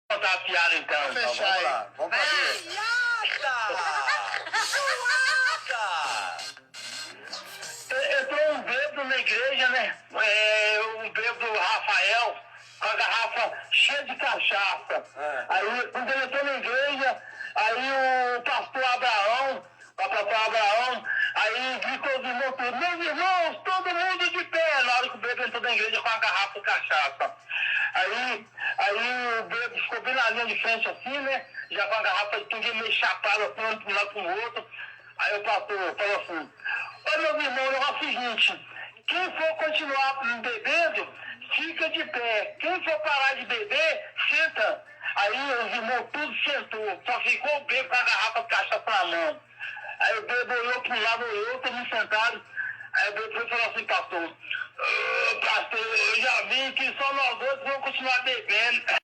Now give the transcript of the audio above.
contar a piada então. Vamos Então, fechar vamos aí. lá. Vamos fazer. Entrou um bêbado na igreja, né? Um bêbado Rafael, com a garrafa cheia de cachaça. Aí, quando ele entrou na igreja, aí o pastor Abraão, aí gritou aos irmãos todos: meus irmãos, todo mundo de pé, na hora que o bêbado entrou na igreja com a garrafa de cachaça. Aí o bêbado ficou bem na linha de frente assim, né? Já com a garrafa de tudo meio chapado assim, de um lado para o outro. Aí o pastor falou assim: ô meu irmão, o negócio é o seguinte, quem for continuar bebendo, fica de pé. Quem for parar de beber, senta. Aí os irmãos tudo sentou, só ficou o bêbado com a garrafa de cachaça na mão. Aí o bêbado olhou para um lado, olhou, todo mundo sentado. Aí o bêbado falou assim: pastor, pastor, eu já vi que só nós dois vamos continuar bebendo.